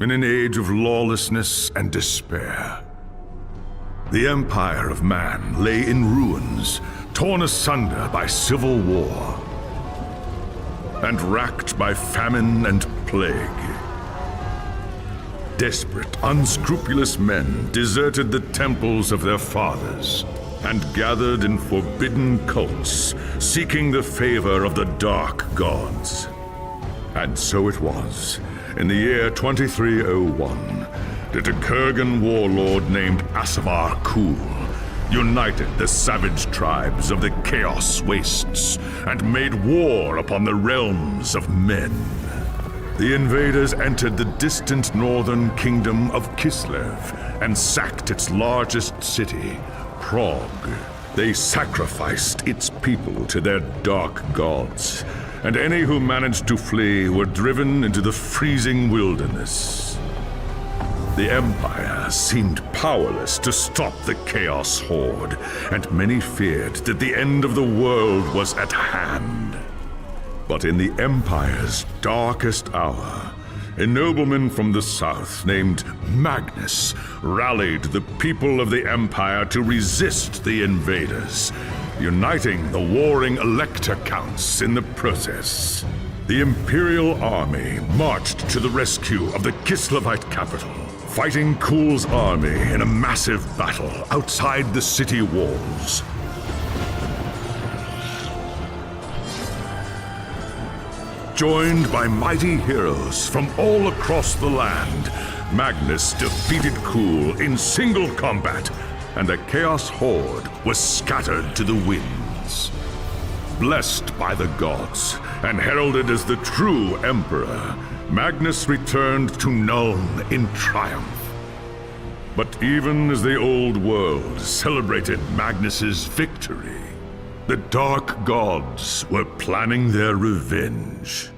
in an age of lawlessness and despair. The empire of man lay in ruins, torn asunder by civil war, and racked by famine and plague. Desperate, unscrupulous men deserted the temples of their fathers and gathered in forbidden cults, seeking the favor of the dark gods. And so it was, in the year 2301, that a Kurgan warlord named Asavar Kul united the savage tribes of the Chaos Wastes and made war upon the realms of men. The invaders entered the distant northern kingdom of Kislev and sacked its largest city, Prague. They sacrificed its people to their dark gods, and any who managed to flee were driven into the freezing wilderness. The Empire seemed powerless to stop the Chaos Horde, and many feared that the end of the world was at hand. But in the Empire's darkest hour, a nobleman from the south named Magnus rallied the people of the Empire to resist the invaders, uniting the warring Elector Counts in the process. The Imperial Army marched to the rescue of the Kislevite capital, fighting Kul's army in a massive battle outside the city walls. Joined by mighty heroes from all across the land, Magnus defeated Kul in single combat, and the Chaos Horde was scattered to the winds. Blessed by the gods and heralded as the true Emperor, Magnus returned to Nuln in triumph. But even as the old world celebrated Magnus's victory, the Dark Gods were planning their revenge.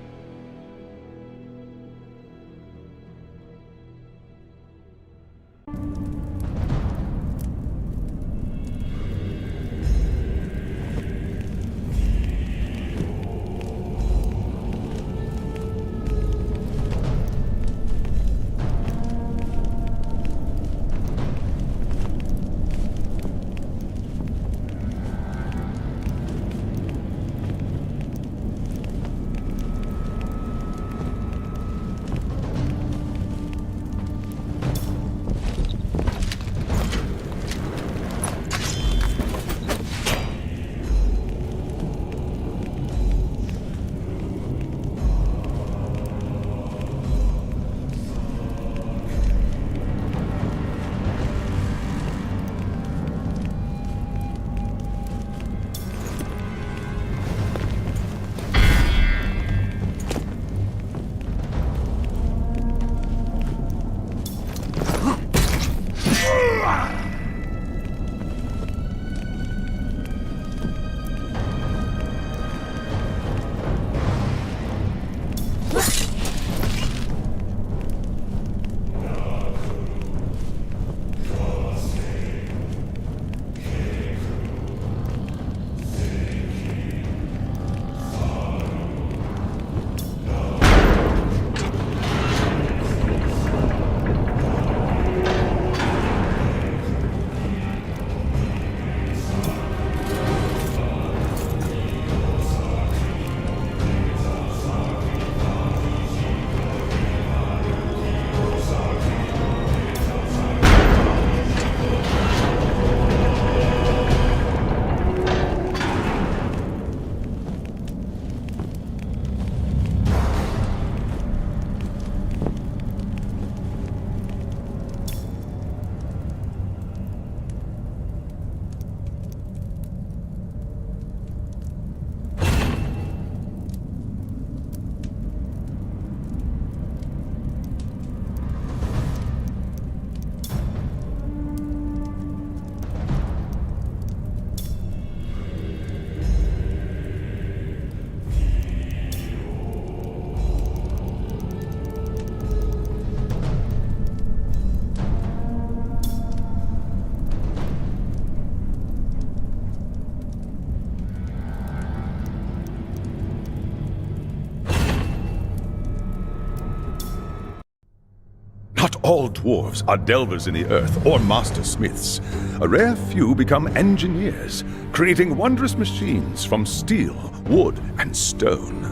All dwarves are delvers in the earth or master smiths. A rare few become engineers, creating wondrous machines from steel, wood, and stone.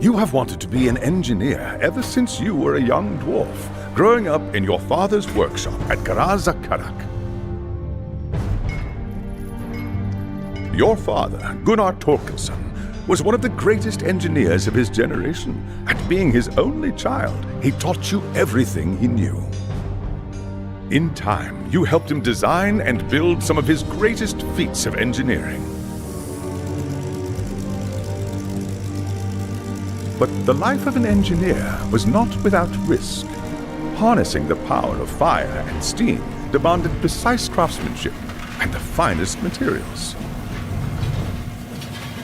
You have wanted to be an engineer ever since you were a young dwarf, growing up in your father's workshop at Karak. Your father, Gunnar Torkelson, was one of the greatest engineers of his generation, and being his only child, he taught you everything he knew. In time, you helped him design and build some of his greatest feats of engineering. But the life of an engineer was not without risk. Harnessing the power of fire and steam demanded precise craftsmanship and the finest materials.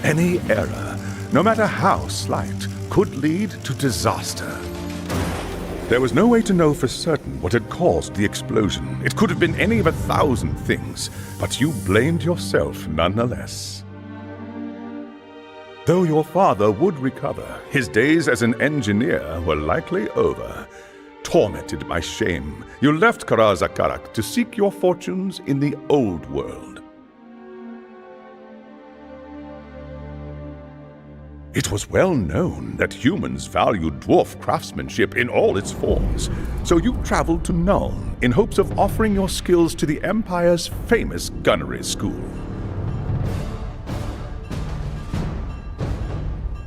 Any error, no matter how slight, could lead to disaster. There was no way to know for certain what had caused the explosion. It could have been any of 1,000 things, but you blamed yourself nonetheless. Though your father would recover, his days as an engineer were likely over. Tormented by shame, you left Karak to seek your fortunes in the old world. It was well known that humans valued dwarf craftsmanship in all its forms, so you traveled to Nuln in hopes of offering your skills to the Empire's famous gunnery school.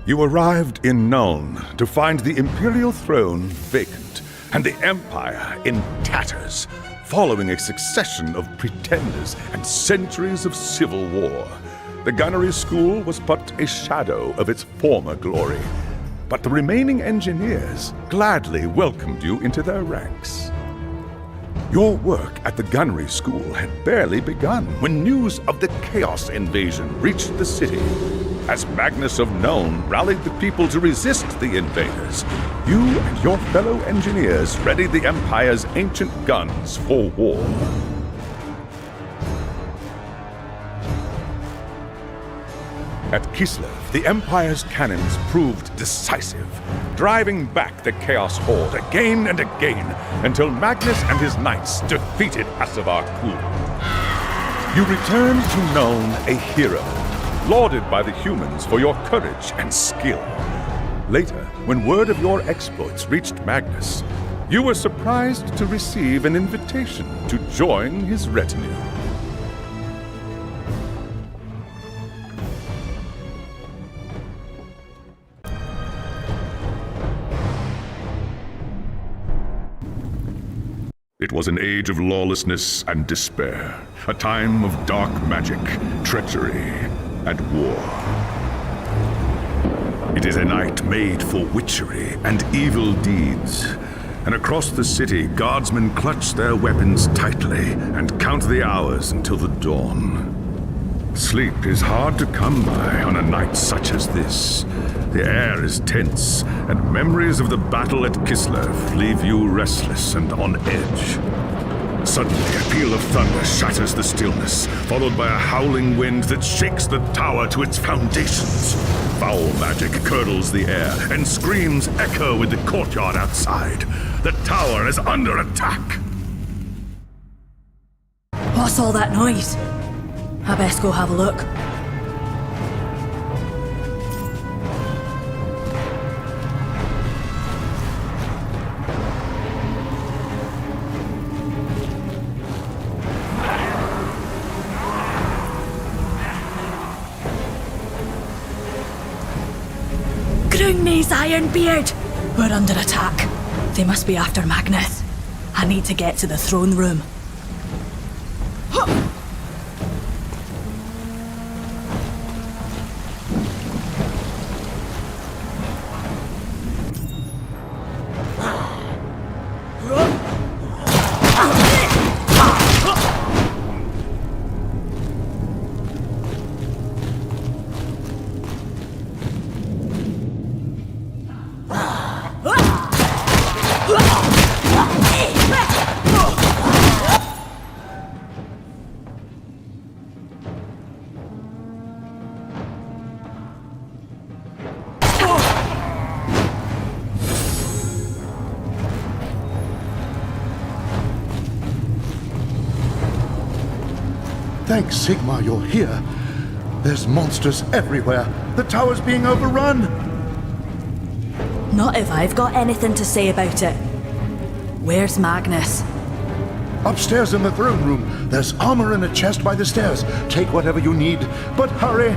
You arrived in Nuln to find the Imperial throne vacant and the Empire in tatters, following a succession of pretenders and centuries of civil war. The gunnery school was but a shadow of its former glory, but the remaining engineers gladly welcomed you into their ranks. Your work at the gunnery school had barely begun when news of the Chaos invasion reached the city. As Magnus of Nuln rallied the people to resist the invaders, you and your fellow engineers readied the Empire's ancient guns for war. At Kislev, the Empire's cannons proved decisive, driving back the Chaos Horde again and again until Magnus and his knights defeated Asavar Kul. You returned to Nuln a hero, lauded by the humans for your courage and skill. Later, when word of your exploits reached Magnus, you were surprised to receive an invitation to join his retinue. It was an age of lawlessness and despair, a time of dark magic, treachery, and war. It is a night made for witchery and evil deeds, and across the city, guardsmen clutch their weapons tightly and count the hours until the dawn. Sleep is hard to come by on a night such as this. The air is tense, and memories of the battle at Kislev leave you restless and on edge. Suddenly, a peal of thunder shatters the stillness, followed by a howling wind that shakes the tower to its foundations. Foul magic curdles the air, and screams echo in the courtyard outside. The tower is under attack. What's all that noise? I best go have a look. Grungni's Ironbeard! We're under attack. They must be after Magnus. I need to get to the throne room. Thank Sigmar you're here. There's monsters everywhere. The tower's being overrun. Not if I've got anything to say about it. Where's Magnus? Upstairs in the throne room. There's armor in a chest by the stairs. Take whatever you need, but hurry.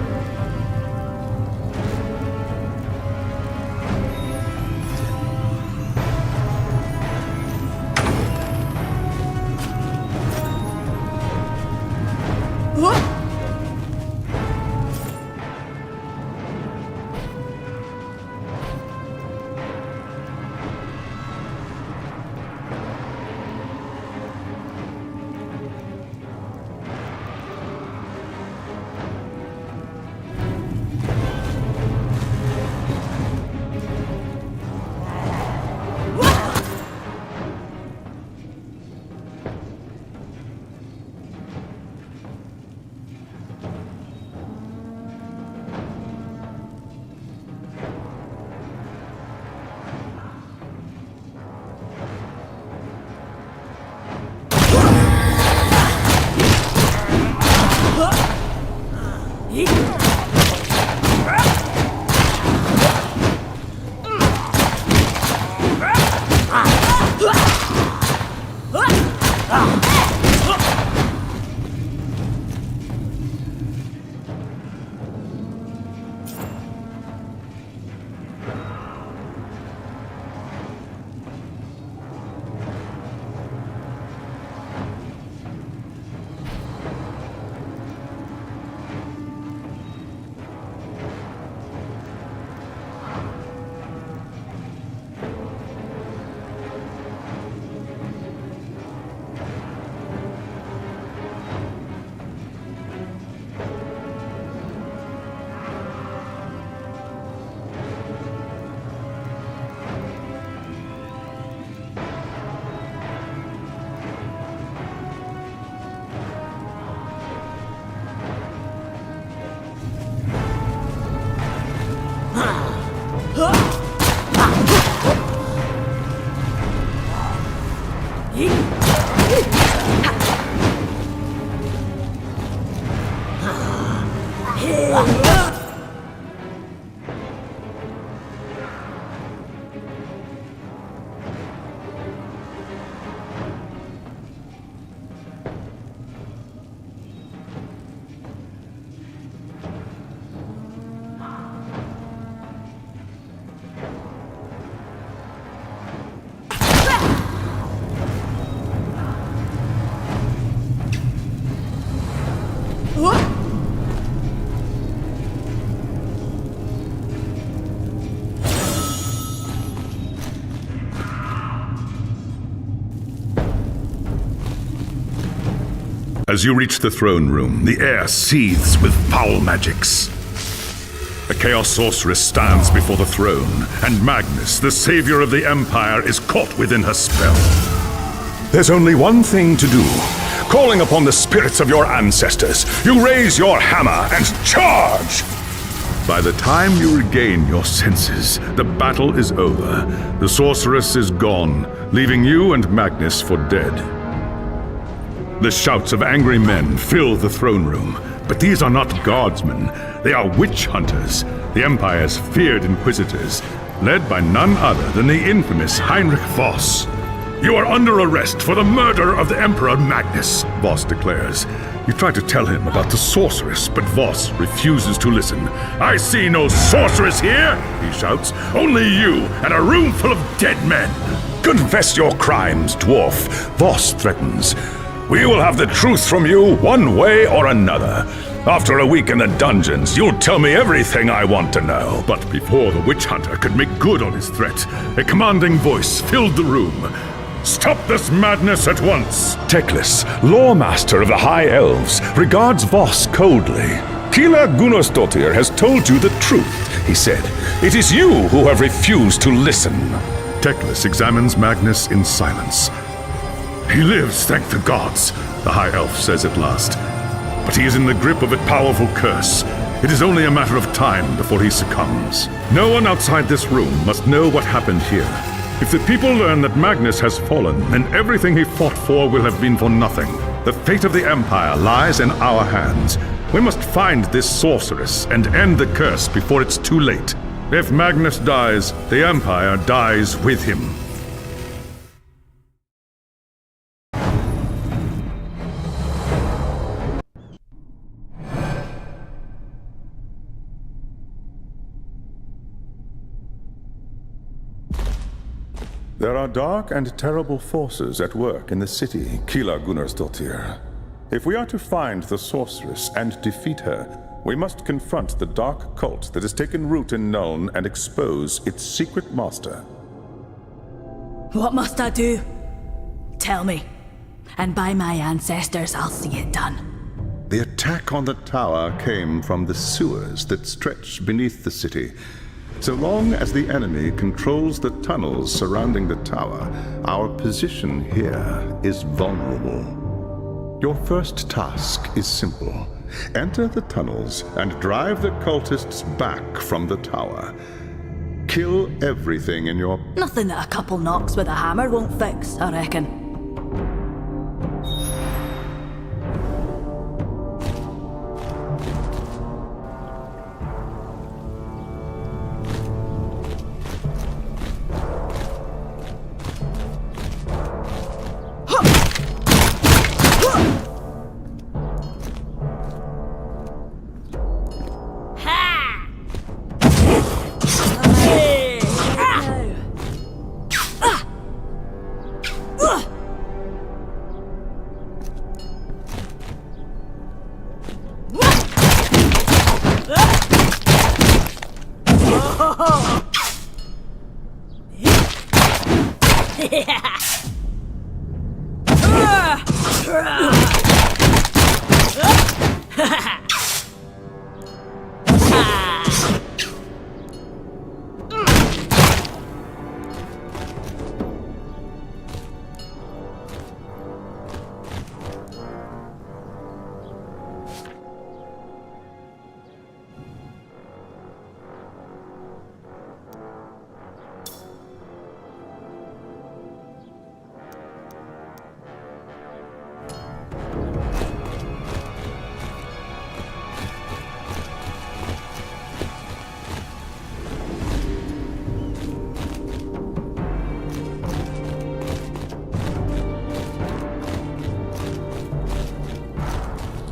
As you reach the throne room, the air seethes with foul magics. A Chaos Sorceress stands before the throne, and Magnus, the savior of the Empire, is caught within her spell. There's only one thing to do. Calling upon the spirits of your ancestors, you raise your hammer and charge! By the time you regain your senses, the battle is over. The sorceress is gone, leaving you and Magnus for dead. The shouts of angry men fill the throne room, but these are not guardsmen. They are witch hunters, the Empire's feared inquisitors, led by none other than the infamous Heinrich Voss. You are under arrest for the murder of the Emperor Magnus, Voss declares. You try to tell him about the sorceress, but Voss refuses to listen. I see no sorceress here, he shouts. Only you and a room full of dead men. Confess your crimes, dwarf, Voss threatens. We will have the truth from you one way or another. After a week in the dungeons, you'll tell me everything I want to know. But before the witch hunter could make good on his threat, a commanding voice filled the room. Stop this madness at once! Teclis, lawmaster of the High Elves, regards Voss coldly. Kila Gunnarsdottir has told you the truth, he said. It is you who have refused to listen. Teclis examines Magnus in silence. He lives, thank the gods, the High Elf says at last. But he is in the grip of a powerful curse. It is only a matter of time before he succumbs. No one outside this room must know what happened here. If the people learn that Magnus has fallen, then everything he fought for will have been for nothing. The fate of the Empire lies in our hands. We must find this sorceress and end the curse before it's too late. If Magnus dies, the Empire dies with him. There are dark and terrible forces at work in the city, Kila Gunnarsdottir. If we are to find the sorceress and defeat her, we must confront the dark cult that has taken root in Nuln and expose its secret master. What must I do? Tell me, and by my ancestors I'll see it done. The attack on the tower came from the sewers that stretch beneath the city. So long as the enemy controls the tunnels surrounding the tower, our position here is vulnerable. Your first task is simple. Enter the tunnels and drive the cultists back from the tower. Kill everything in your... Nothing that a couple knocks with a hammer won't fix, I reckon.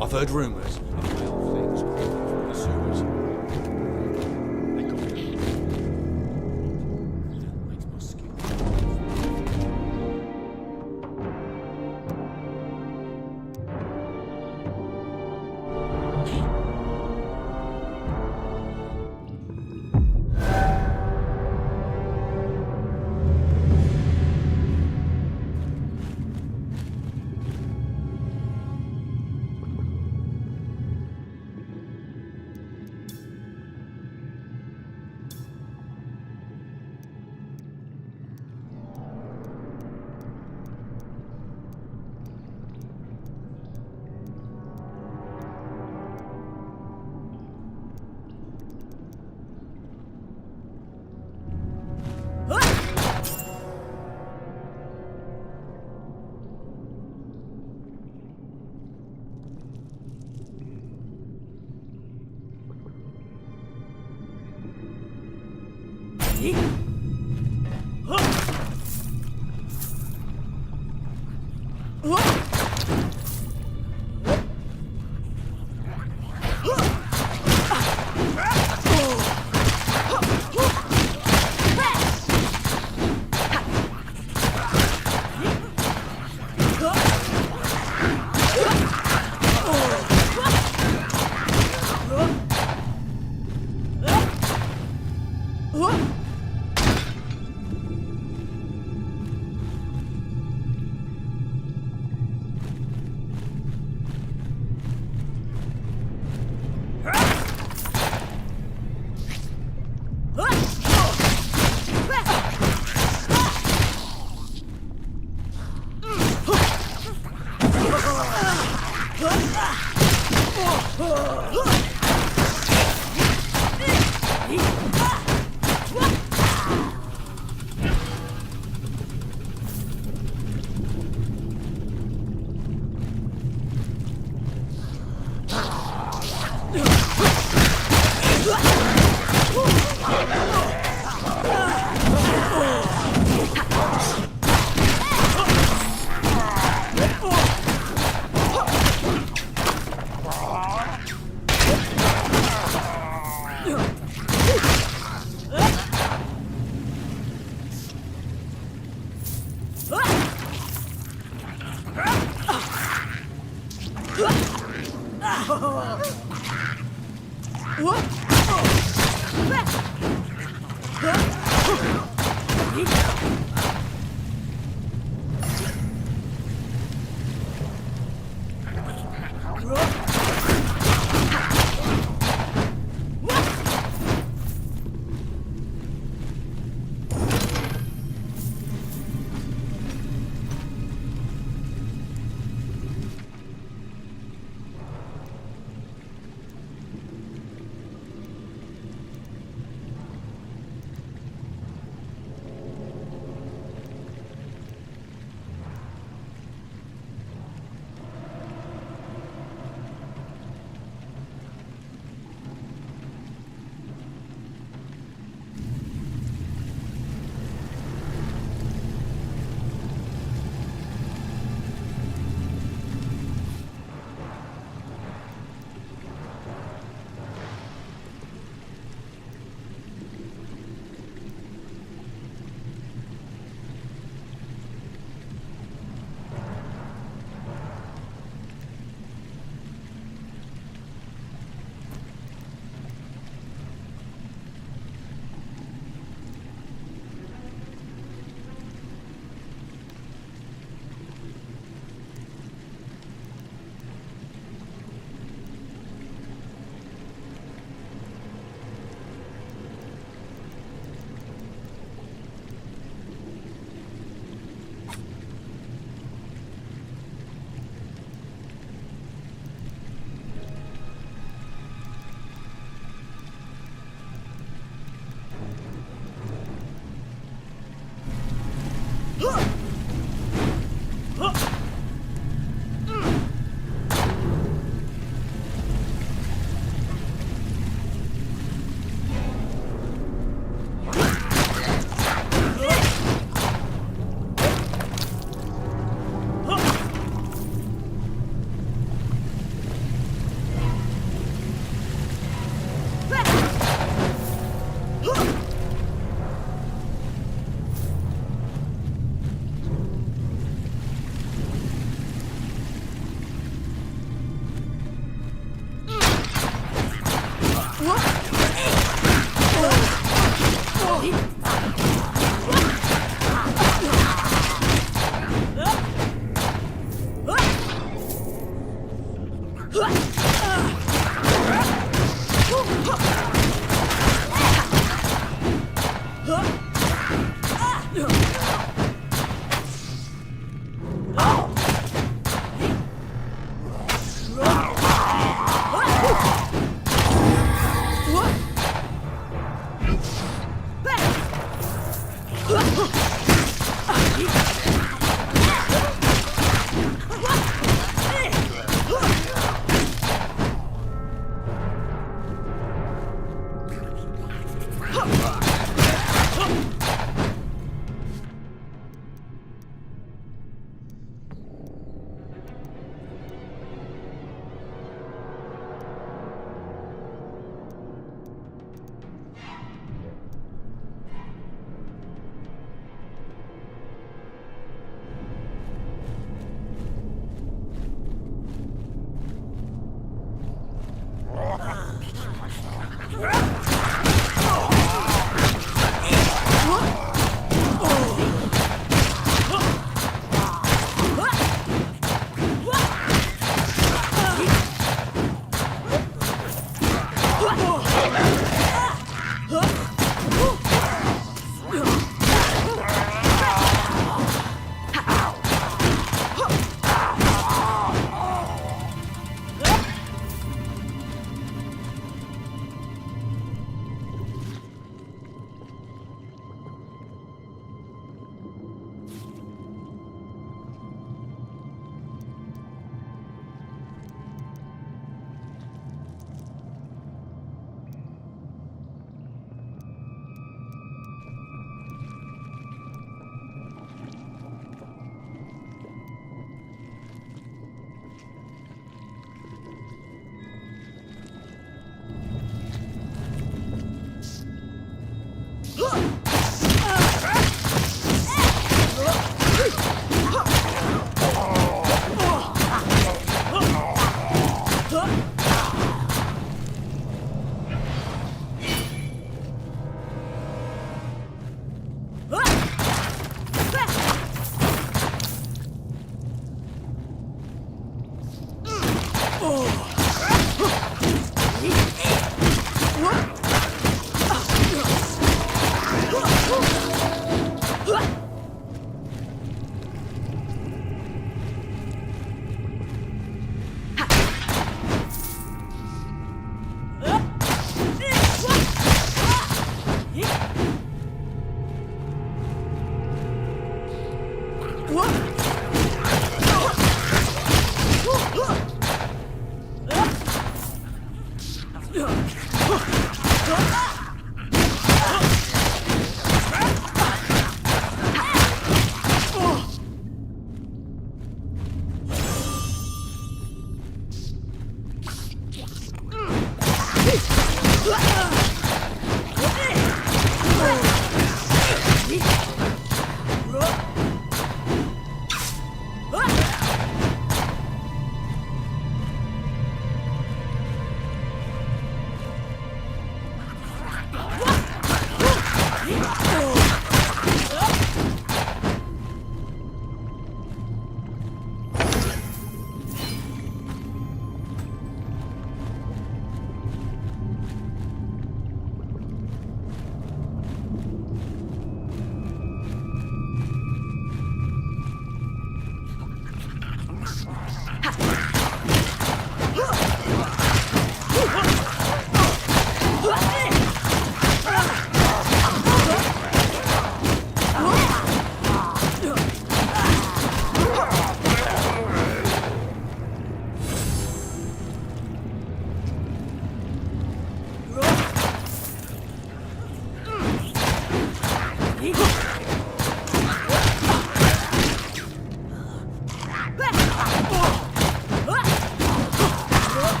I've heard rumours of real things from the sewers. They could be. Makes my skin.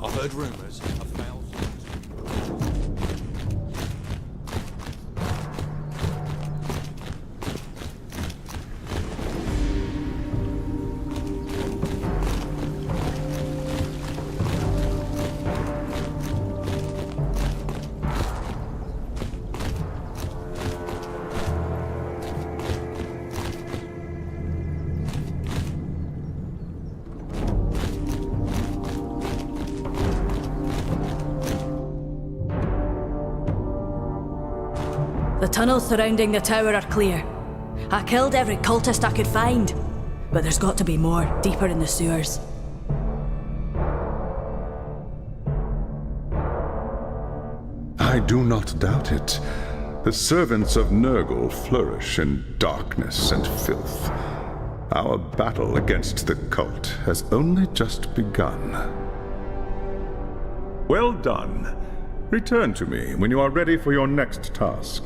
I've heard rumours of foul things. The tunnels surrounding the tower are clear. I killed every cultist I could find, but there's got to be more, deeper in the sewers. I do not doubt it. The servants of Nurgle flourish in darkness and filth. Our battle against the cult has only just begun. Well done. Return to me when you are ready for your next task.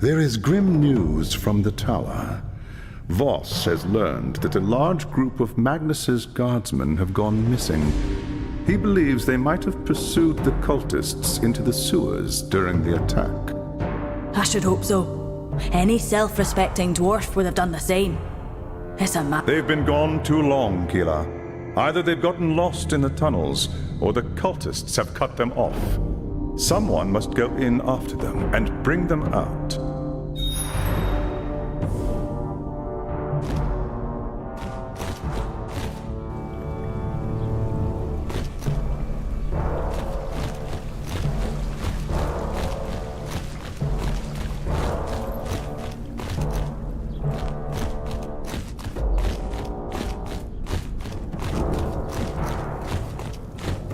There is grim news from the tower. Voss has learned that a large group of Magnus's guardsmen have gone missing. He believes they might have pursued the cultists into the sewers during the attack. I should hope so. Any self-respecting dwarf would have done the same. It's a They've been gone too long, Keela. Either they've gotten lost in the tunnels, or the cultists have cut them off. Someone must go in after them and bring them out.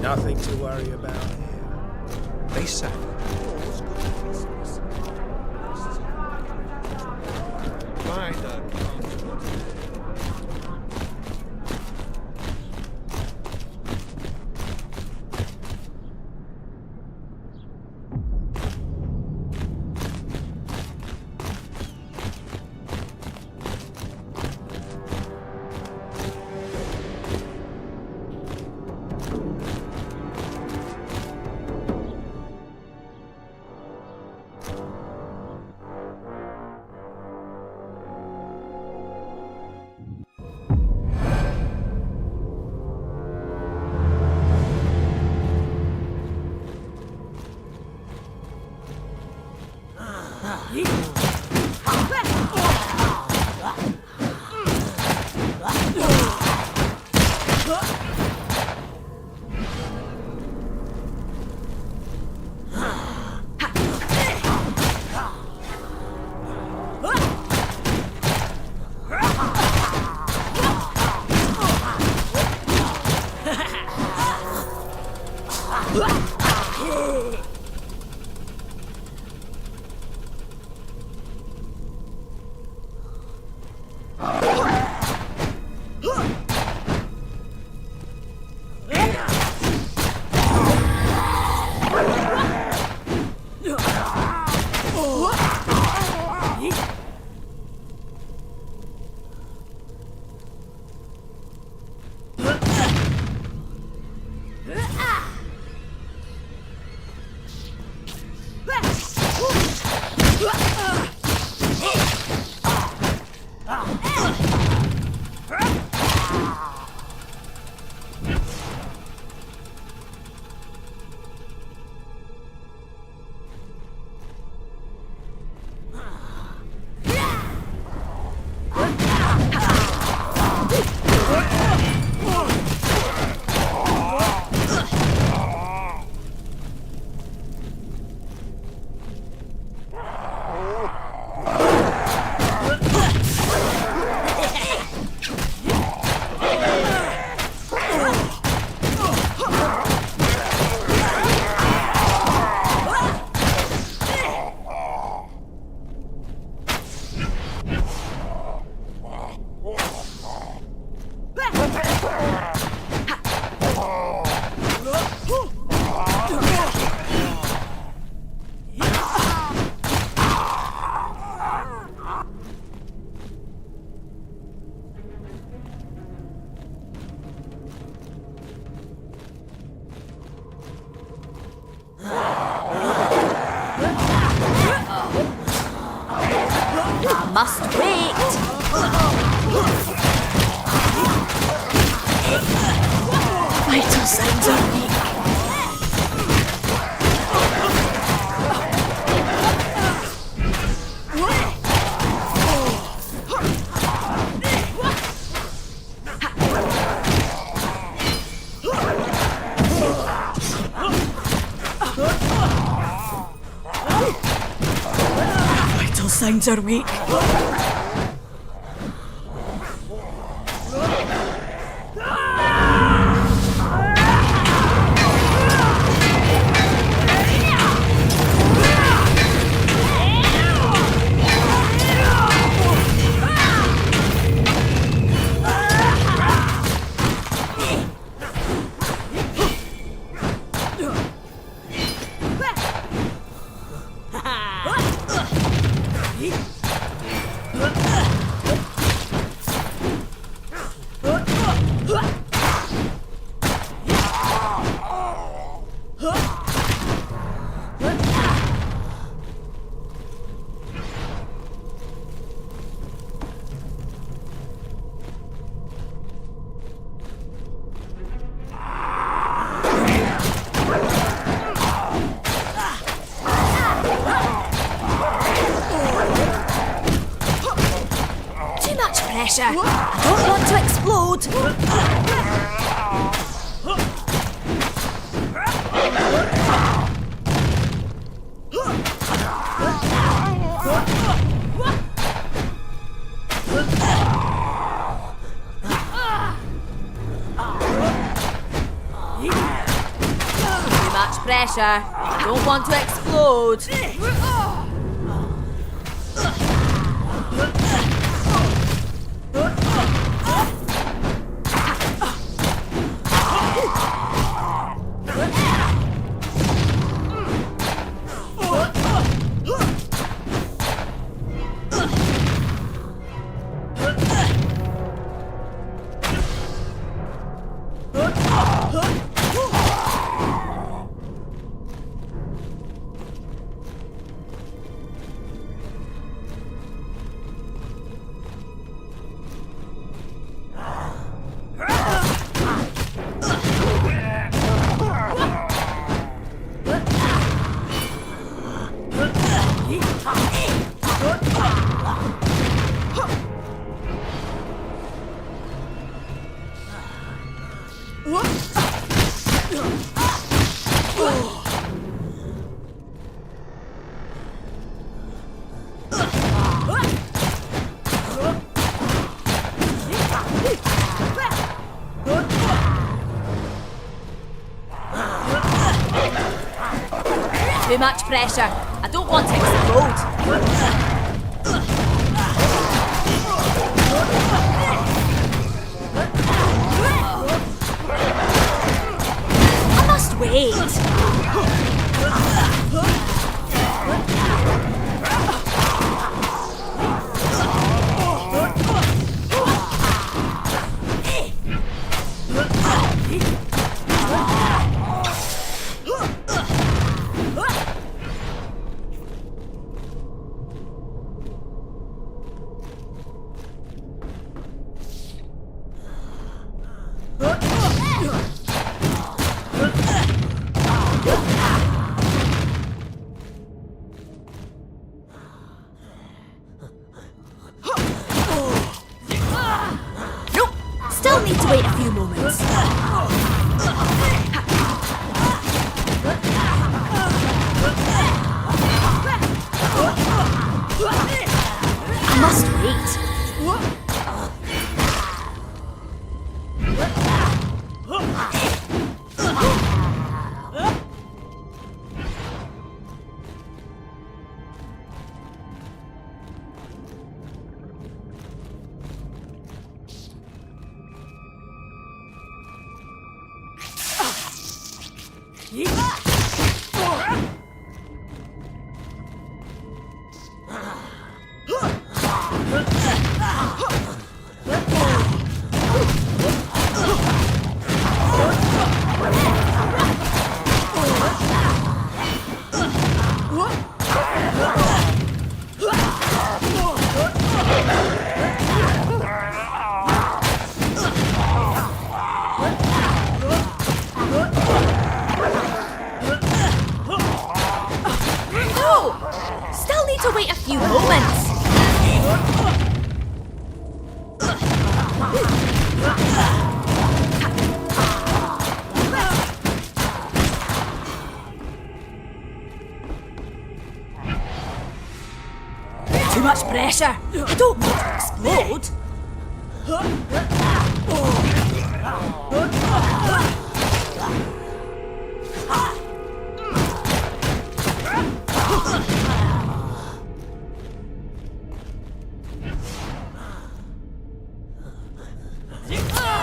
Nothing to worry about here. They say. Find a must wait. Vital signs are weak. Vital signs are weak. much pressure. I don't want to explode. Too much pressure. I don't want to explode. Too much pressure. I don't want to explode. I must wait. Nope. Still need to wait a few moments. I must wait. Still need to wait a few moments. Too much pressure. I don't want to explode.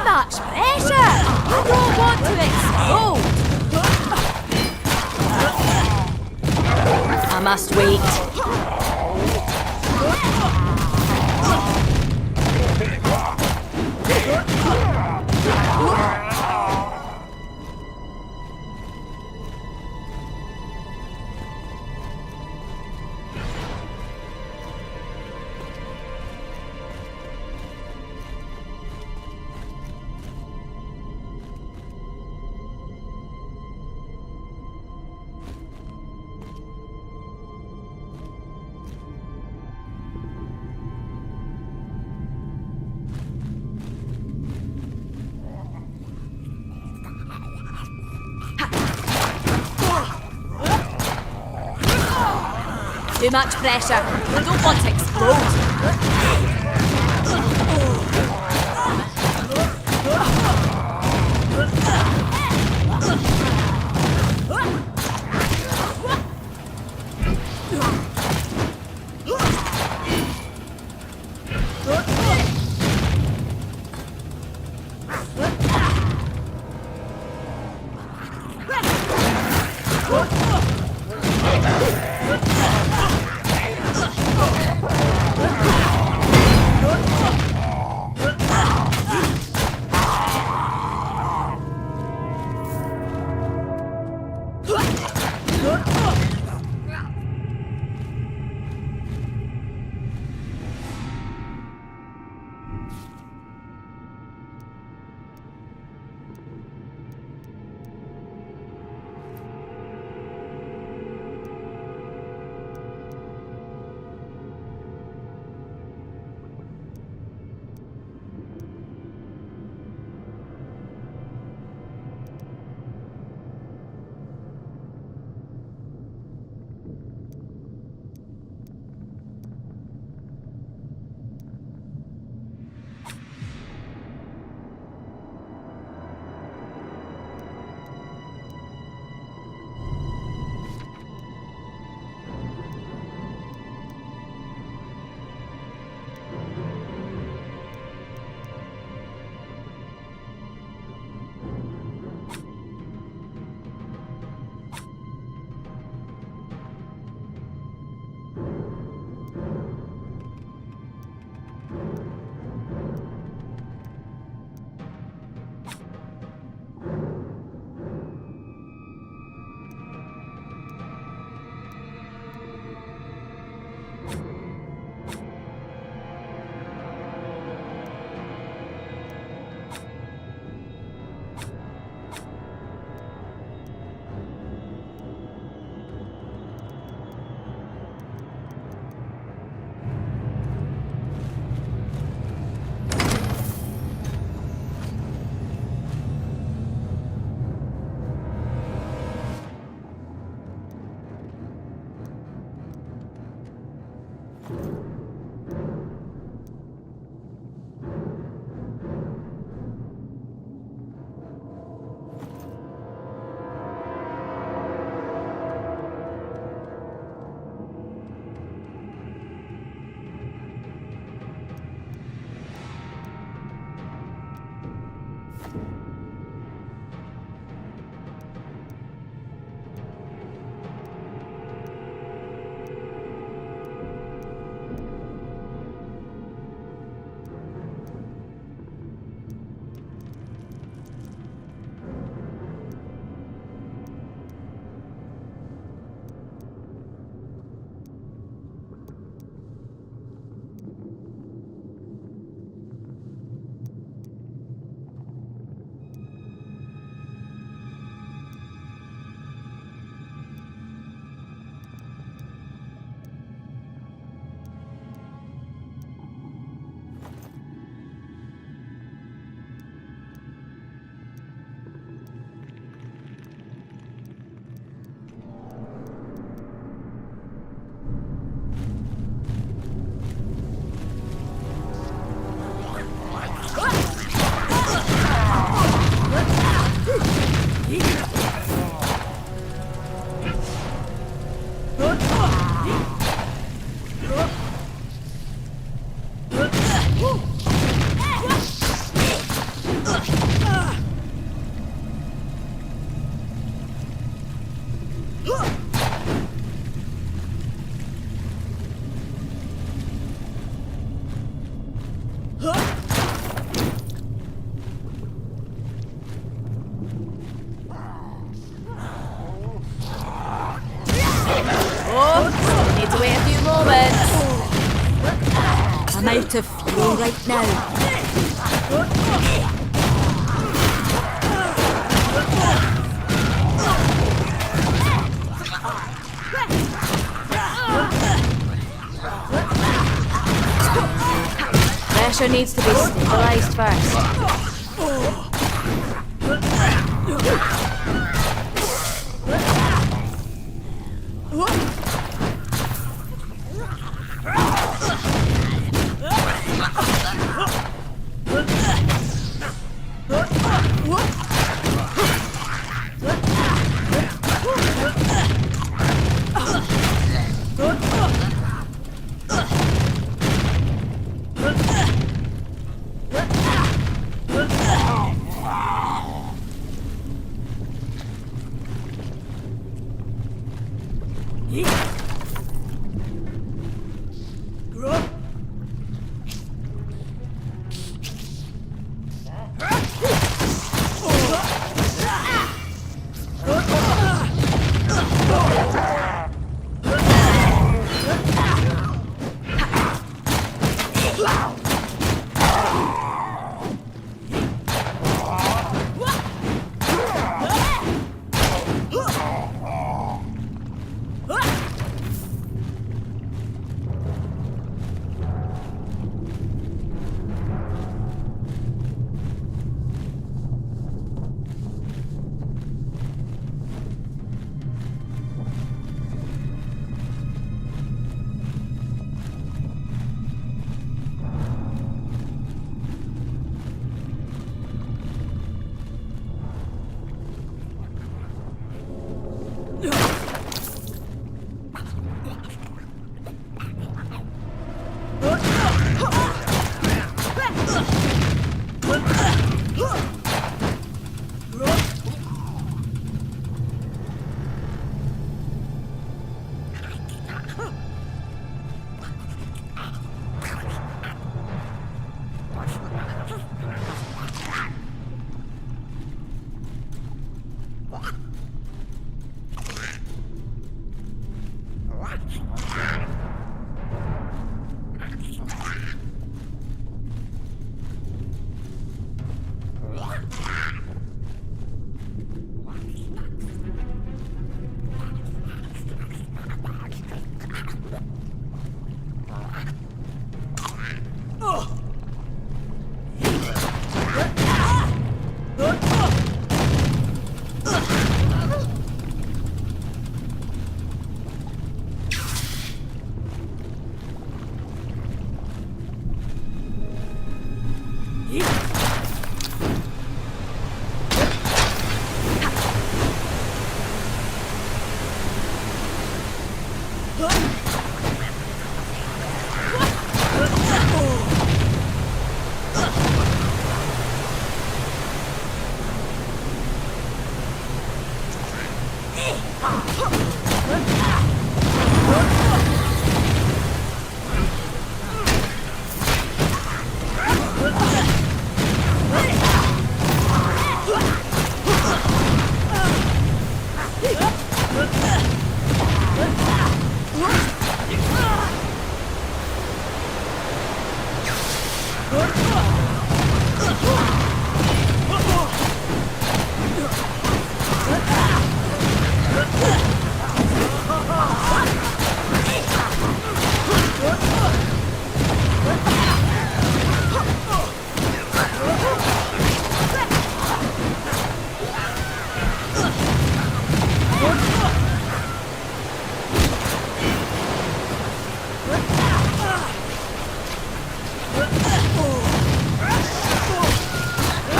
Much pressure! I don't want to explode! I must wait. Too much pressure. I don't want to explode. I'm out of fuel right now. Pressure needs to be stabilized first.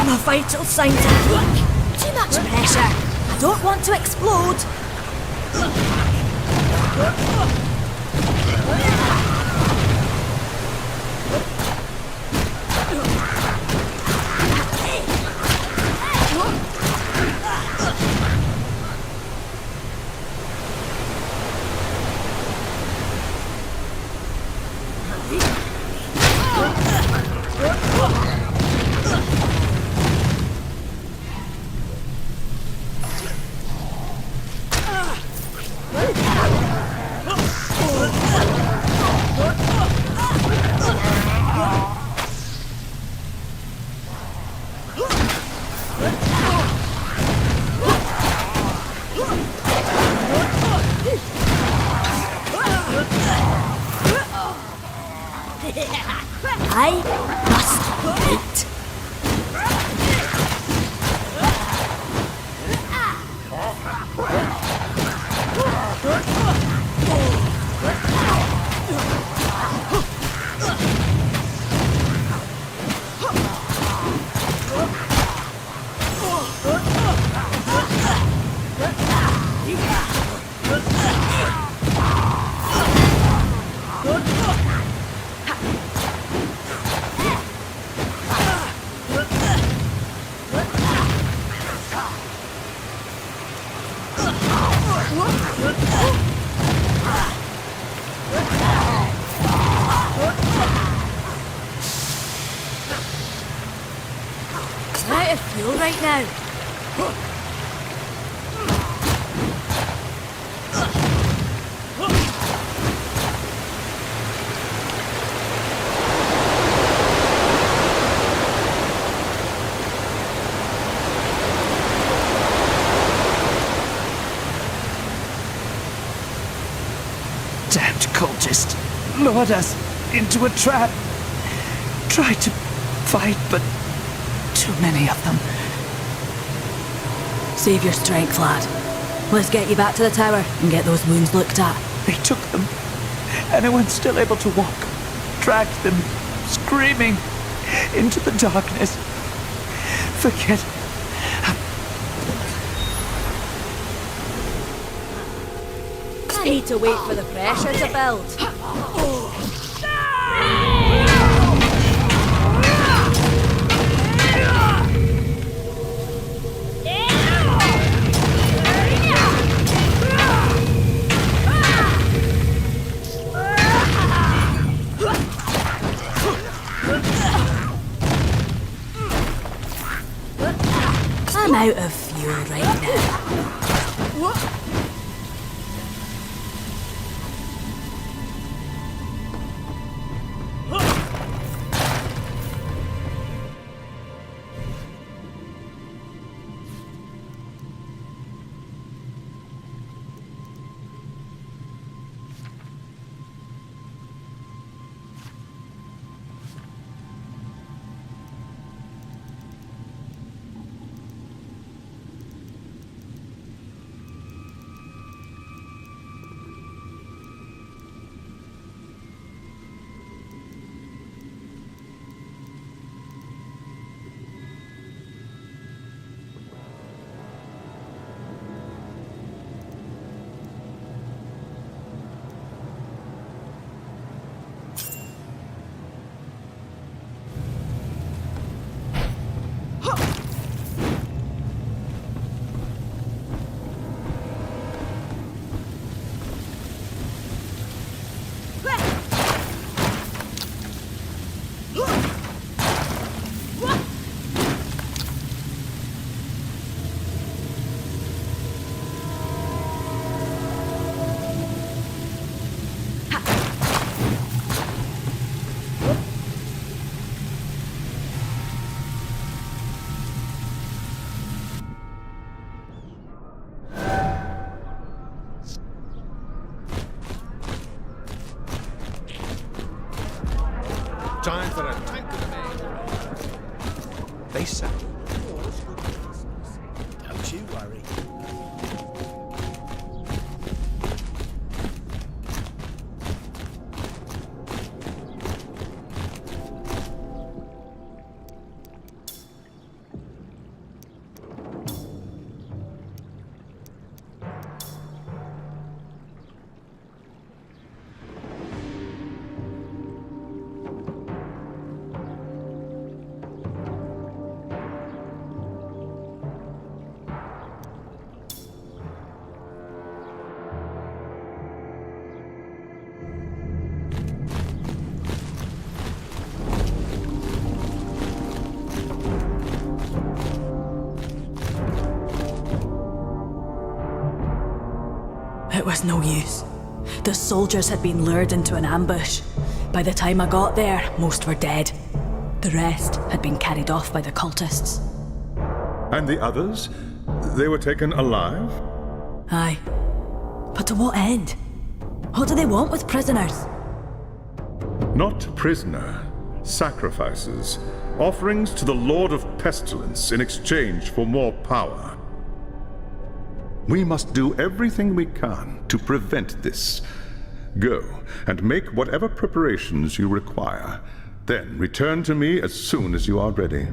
My vital signs are weak. Too much pressure. I don't want to explode. I must fight. I'm out of fuel right now. Damned cultist lured us into a trap. Tried to fight, but too many of them. Save your strength, lad. Let's get you back to the tower and get those wounds looked at. They took them. Anyone still able to walk dragged them, screaming, into the darkness. Forget. I need to wait for the pressure to build. I'm out of fuel right now. they say. Don't you worry. It was no use. The soldiers had been lured into an ambush. By the time I got there, most were dead. The rest had been carried off by the cultists. And the others? They were taken alive? Aye. But to what end? What do they want with prisoners? Not prisoner. Sacrifices. Offerings to the Lord of Pestilence in exchange for more power. We must do everything we can to prevent this. Go and make whatever preparations you require. Then return to me as soon as you are ready.